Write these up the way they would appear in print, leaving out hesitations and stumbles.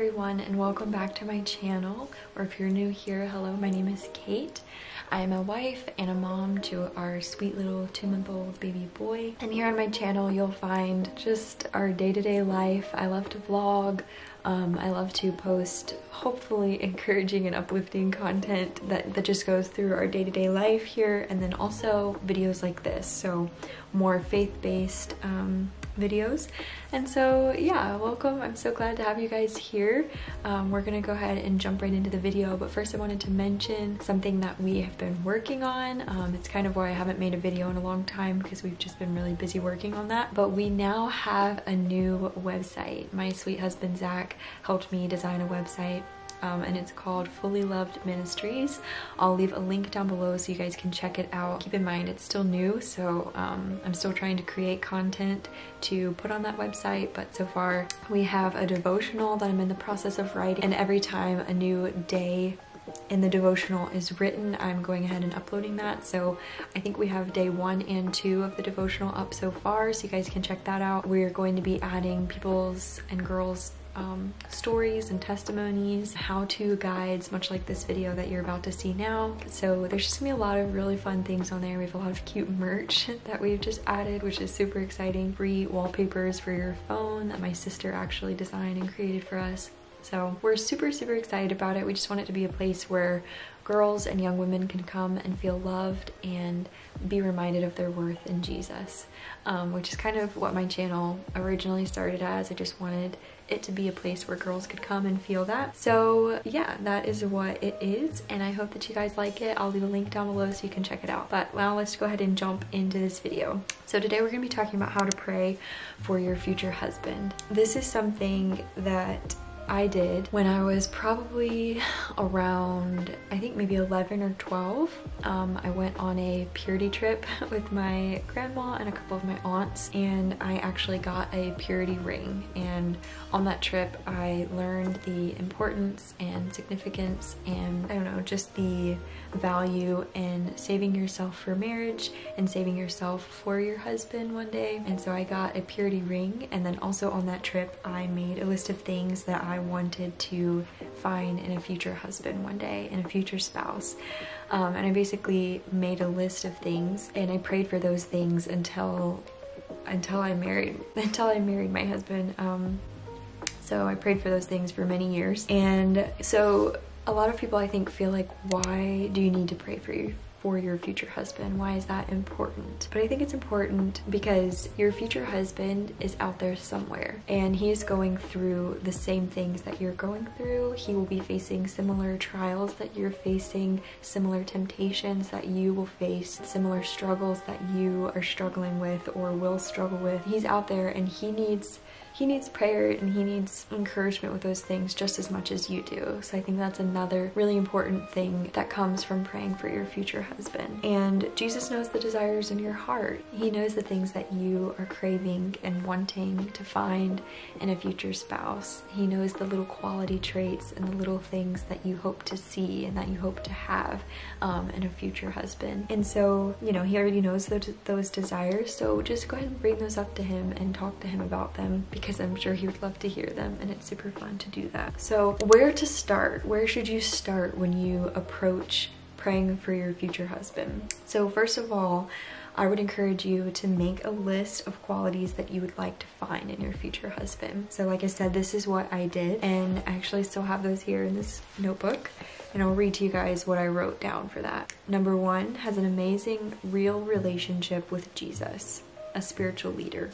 everyone, and welcome back to my channel, or if you're new here, hello, my name is Kate. I am a wife and a mom to our sweet little 2-month-old baby boy, and here on my channel you'll find just our day-to-day life. I love to vlog. I love to post hopefully encouraging and uplifting content that just goes through our day-to-day life here, and then also videos like this, so more faith-based videos. And so yeah, welcome. I'm so glad to have you guys here. We're gonna go ahead and jump right into the video, but first I wanted to mention something that we have been working on. It's kind of why I haven't made a video in a long time, because we've just been really busy working on that. But we now have a new website. My sweet husband Zach helped me design a website, and it's called Fully Loved Ministries. I'll leave a link down below so you guys can check it out. Keep in mind it's still new, so I'm still trying to create content to put on that website, but so far we have a devotional that I'm in the process of writing, and every time a new day in the devotional is written, I'm going ahead and uploading that. So I think we have day 1 and 2 of the devotional up so far, so you guys can check that out. We're going to be adding people's and girls' stories and testimonies, how-to guides, much like this video that you're about to see now. So there's just gonna be a lot of really fun things on there. We have a lot of cute merch that we've just added, which is super exciting. Free wallpapers for your phone that my sister actually designed and created for us. So we're super excited about it. We just want it to be a place where girls and young women can come and feel loved and be reminded of their worth in Jesus, which is kind of what my channel originally started as. I just wanted it to be a place where girls could come and feel that. So yeah, that is what it is, and I hope that you guys like it. I'll leave a link down below so you can check it out. But now let's go ahead and jump into this video. So today we're gonna be talking about how to pray for your future husband. This is something that I did when I was probably around, I think maybe 11 or 12. I went on a purity trip with my grandma and a couple of my aunts, and I actually got a purity ring. And on that trip I learned the importance and significance and, I don't know, just the value in saving yourself for marriage and saving yourself for your husband one day. And so I got a purity ring, and then also on that trip I made a list of things that I wanted to find in a future husband one day, in a future spouse. And I basically made a list of things, and I prayed for those things until I married my husband. So I prayed for those things for many years. And so a lot of people, I think, feel like, why do you need to pray for your future husband? Why is that important? But I think it's important because your future husband is out there somewhere, and he is going through the same things that you're going through. He will be facing similar trials that you're facing, similar temptations that you will face, similar struggles that you are struggling with or will struggle with. He's out there, and he needs prayer and he needs encouragement with those things just as much as you do. So I think that's another really important thing that comes from praying for your future husband. And Jesus knows the desires in your heart. He knows the things that you are craving and wanting to find in a future spouse. He knows the little quality traits and the little things that you hope to see and that you hope to have in a future husband. And so, you know, he already knows those desires, so just go ahead and bring those up to him and talk to him about them, because I'm sure he would love to hear them, and it's super fun to do that. So where to start? Where should you start when you approach praying for your future husband? So first of all, I would encourage you to make a list of qualities that you would like to find in your future husband. So like I said, this is what I did, and I actually still have those here in this notebook, and I'll read to you guys what I wrote down for that. Number 1, has an amazing, real relationship with Jesus, a spiritual leader.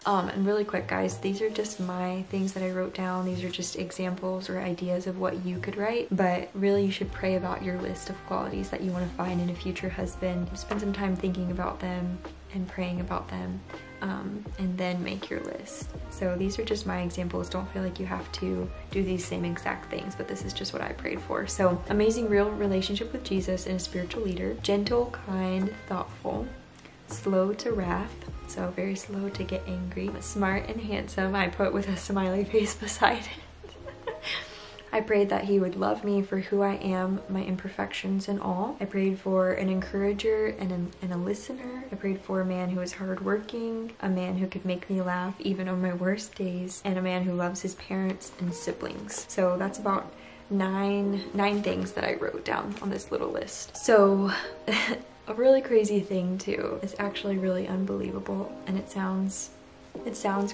And really quick, guys, these are just my things that I wrote down. These are just examples or ideas of what you could write, but really you should pray about your list of qualities that you want to find in a future husband. Spend some time thinking about them and praying about them, and then make your list. So these are just my examples. Don't feel like you have to do these same exact things, but this is just what I prayed for. So amazing, real relationship with Jesus and a spiritual leader, gentle, kind, thoughtful, slow to wrath, so very slow to get angry, smart and handsome, I put with a smiley face beside it. I prayed that he would love me for who I am, my imperfections and all. I prayed for an encourager and a listener. I prayed for a man who was hardworking, a man who could make me laugh even on my worst days, and a man who loves his parents and siblings. So that's about nine things that I wrote down on this little list. So a really crazy thing too, it's actually really unbelievable, and it sounds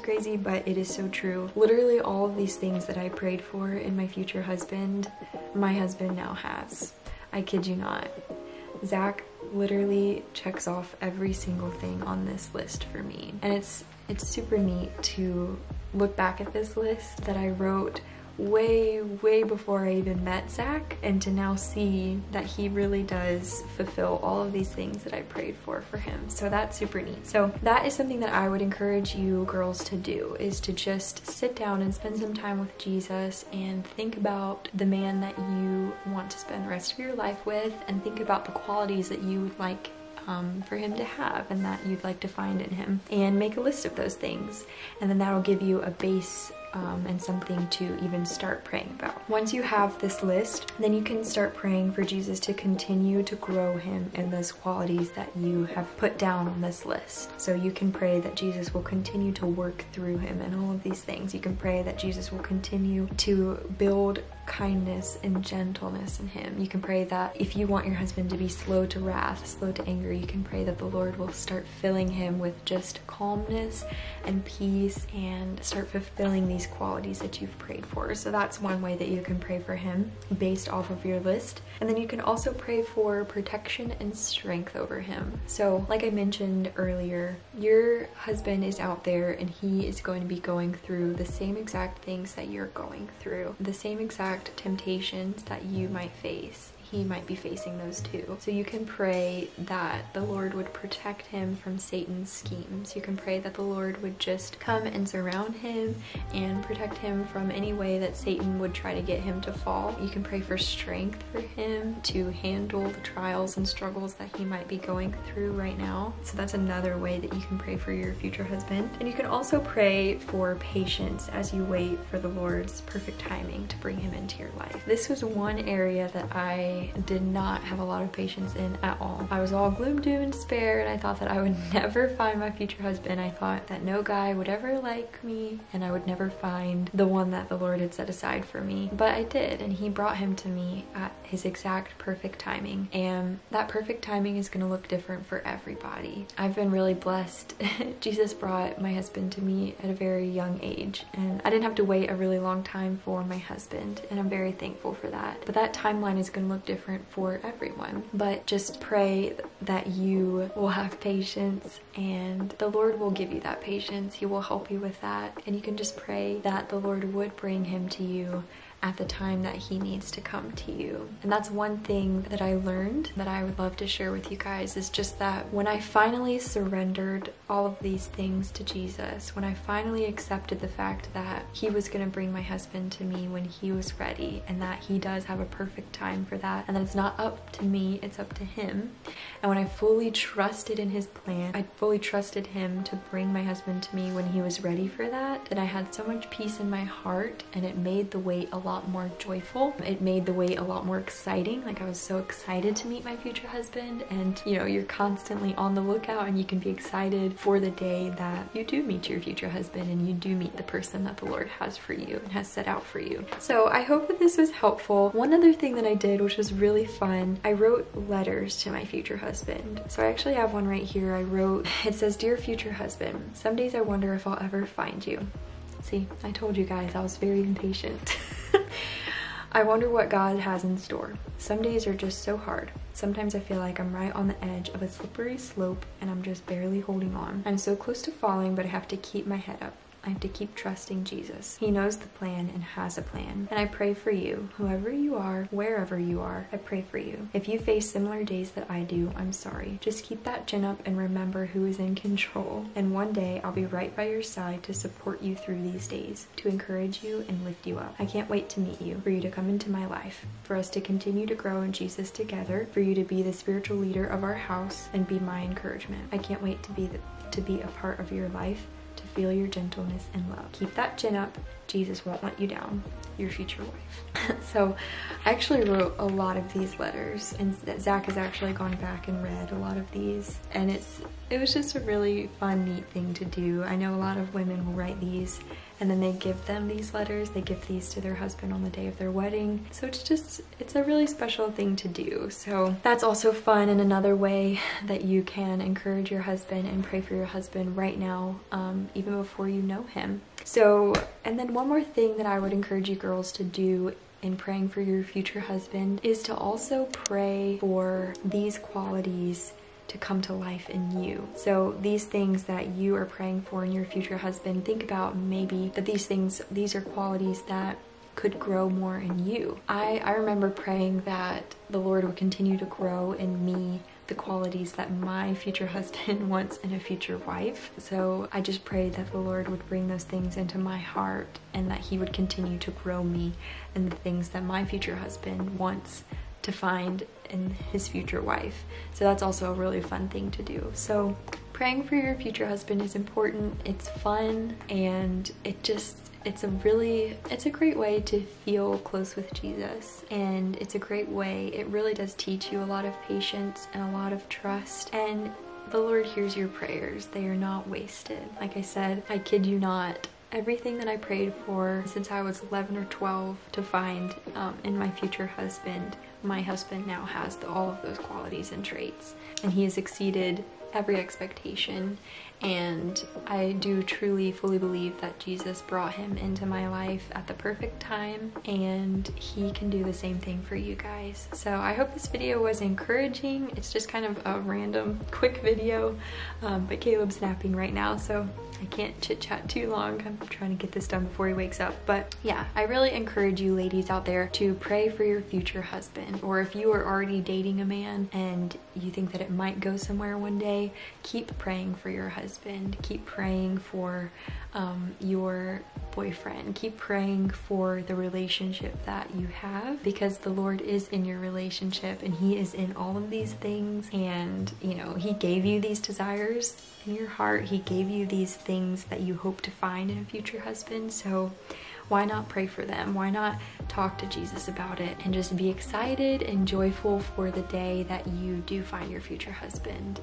crazy, but it is so true. Literally all of these things that I prayed for in my future husband, my husband now has. I kid you not. Zach literally checks off every single thing on this list for me. And it's super neat to look back at this list that I wrote way before I even met Zach, and to now see that he really does fulfill all of these things that I prayed for him. So that's super neat. So that is something that I would encourage you girls to do, is to just sit down and spend some time with Jesus and think about the man that you want to spend the rest of your life with, and think about the qualities that you would like for him to have and that you'd like to find in him, and make a list of those things, and then that'll give you a base and something to even start praying about. Once you have this list, then you can start praying for Jesus to continue to grow him in those qualities that you have put down on this list. So you can pray that Jesus will continue to work through him and all of these things. You can pray that Jesus will continue to build kindness and gentleness in him. You can pray that if you want your husband to be slow to wrath, slow to anger, you can pray that the Lord will start filling him with just calmness and peace, and start fulfilling these qualities that you've prayed for. So that's one way that you can pray for him based off of your list. And then you can also pray for protection and strength over him. So like I mentioned earlier, your husband is out there and he is going to be going through the same exact things that you're going through, the same exact temptations that you might face. He might be facing those too. So you can pray that the Lord would protect him from Satan's schemes. You can pray that the Lord would just come and surround him and protect him from any way that Satan would try to get him to fall. You can pray for strength for him to handle the trials and struggles that he might be going through right now. So that's another way that you can pray for your future husband. And you can also pray for patience as you wait for the Lord's perfect timing to bring him into your life. This was one area that I did not have a lot of patience in at all. I was all gloom, doom, and despair, and I thought that I would never find my future husband. I thought that no guy would ever like me, and I would never find the one that the Lord had set aside for me. But I did, and he brought him to me at his exact perfect timing. And that perfect timing is going to look different for everybody. I've been really blessed. Jesus brought my husband to me at a very young age, and I didn't have to wait a really long time for my husband, and I'm very thankful for that. But that timeline is going to look different for everyone. But just pray that you will have patience, and the Lord will give you that patience. He will help you with that, and you can just pray that the Lord would bring him to you at the time that he needs to come to you. And that's one thing that I learned that I would love to share with you guys, is just that when I finally surrendered all of these things to Jesus, when I finally accepted the fact that he was going to bring my husband to me when he was ready, and that he does have a perfect time for that, and that it's not up to me, it's up to him. And when I fully trusted in his plan, I fully trusted him to bring my husband to me when he was ready for that, then I had so much peace in my heart, and it made the wait a lot more joyful. It made the wait a lot more exciting. Like, I was so excited to meet my future husband, and you know, you're constantly on the lookout, and you can be excited for the day that you do meet your future husband and you do meet the person that the Lord has for you and has set out for you. So I hope that this was helpful. One other thing that I did, which was really fun, I wrote letters to my future husband. So I actually have one right here. I wrote, it says, "Dear future husband, some days I wonder if I'll ever find you." See, I told you guys I was very impatient. I wonder what God has in store. Some days are just so hard. Sometimes I feel like I'm right on the edge of a slippery slope and I'm just barely holding on. I'm so close to falling, but I have to keep my head up. I have to keep trusting Jesus. He knows the plan and has a plan. And I pray for you, whoever you are, wherever you are, I pray for you. If you face similar days that I do, I'm sorry. Just keep that chin up and remember who is in control. And one day I'll be right by your side to support you through these days, to encourage you and lift you up. I can't wait to meet you, for you to come into my life, for us to continue to grow in Jesus together, for you to be the spiritual leader of our house and be my encouragement. I can't wait to be a part of your life to feel your gentleness and love. Keep that chin up. Jesus won't let you down. Your future wife. So I actually wrote a lot of these letters, and Zach has actually gone back and read a lot of these, and it was just a really fun, neat thing to do. I know a lot of women will write these and then they give them these letters. They give these to their husband on the day of their wedding. So it's a really special thing to do. So that's also fun, and another way that you can encourage your husband and pray for your husband right now, even before you know him. So, and then one more thing that I would encourage you girls to do in praying for your future husband is to also pray for these qualities to come to life in you. So these things that you are praying for in your future husband, think about maybe that these are qualities that could grow more in you. I remember praying that the Lord would continue to grow in me the qualities that my future husband wants in a future wife. So I just prayed that the Lord would bring those things into my heart, and that he would continue to grow me in the things that my future husband wants to find in his future wife. So that's also a really fun thing to do. So praying for your future husband is important, it's fun, and it's a great way to feel close with Jesus, and it's a great way, it really does teach you a lot of patience and a lot of trust, and the Lord hears your prayers. They are not wasted. Like I said, I kid you not, everything that I prayed for since I was 11 or 12 to find in my future husband, my husband now has all of those qualities and traits, and he has exceeded every expectation. And I do truly fully believe that Jesus brought him into my life at the perfect time, and he can do the same thing for you guys. So I hope this video was encouraging. It's just kind of a random quick video, but Caleb's napping right now, so I can't chit chat too long. I'm trying to get this done before he wakes up. But yeah, I really encourage you ladies out there to pray for your future husband, or if you are already dating a man and you think that it might go somewhere one day, keep praying for your husband. Keep praying for your boyfriend. Keep praying for the relationship that you have, because the Lord is in your relationship and he is in all of these things, and you know, he gave you these desires in your heart. He gave you these things that you hope to find in a future husband. So why not pray for them? Why not talk to Jesus about it and just be excited and joyful for the day that you do find your future husband,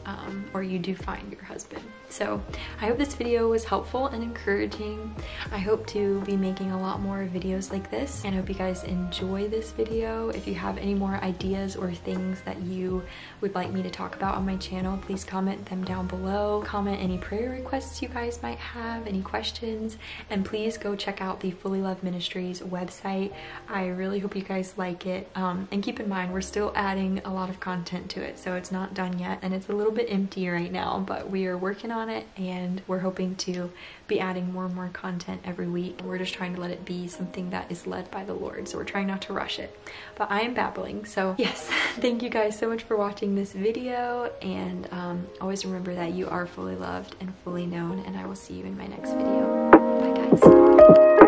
or you do find your husband. So I hope this video was helpful and encouraging. I hope to be making a lot more videos like this, and I hope you guys enjoy this video. If you have any more ideas or things that you would like me to talk about on my channel, please comment them down below. Comment any prayer requests you guys might have, any questions, and please go check out the Fully Love Ministries website. I really hope you guys like it, and keep in mind we're still adding a lot of content to it, so it's not done yet and it's a little bit empty right now, but we are working on it and we're hoping to be adding more and more content every week. We're just trying to let it be something that is led by the Lord, so we're trying not to rush it. But I am babbling, so yes, thank you guys so much for watching this video, and always remember that you are fully loved and fully known, and I will see you in my next video. Bye guys.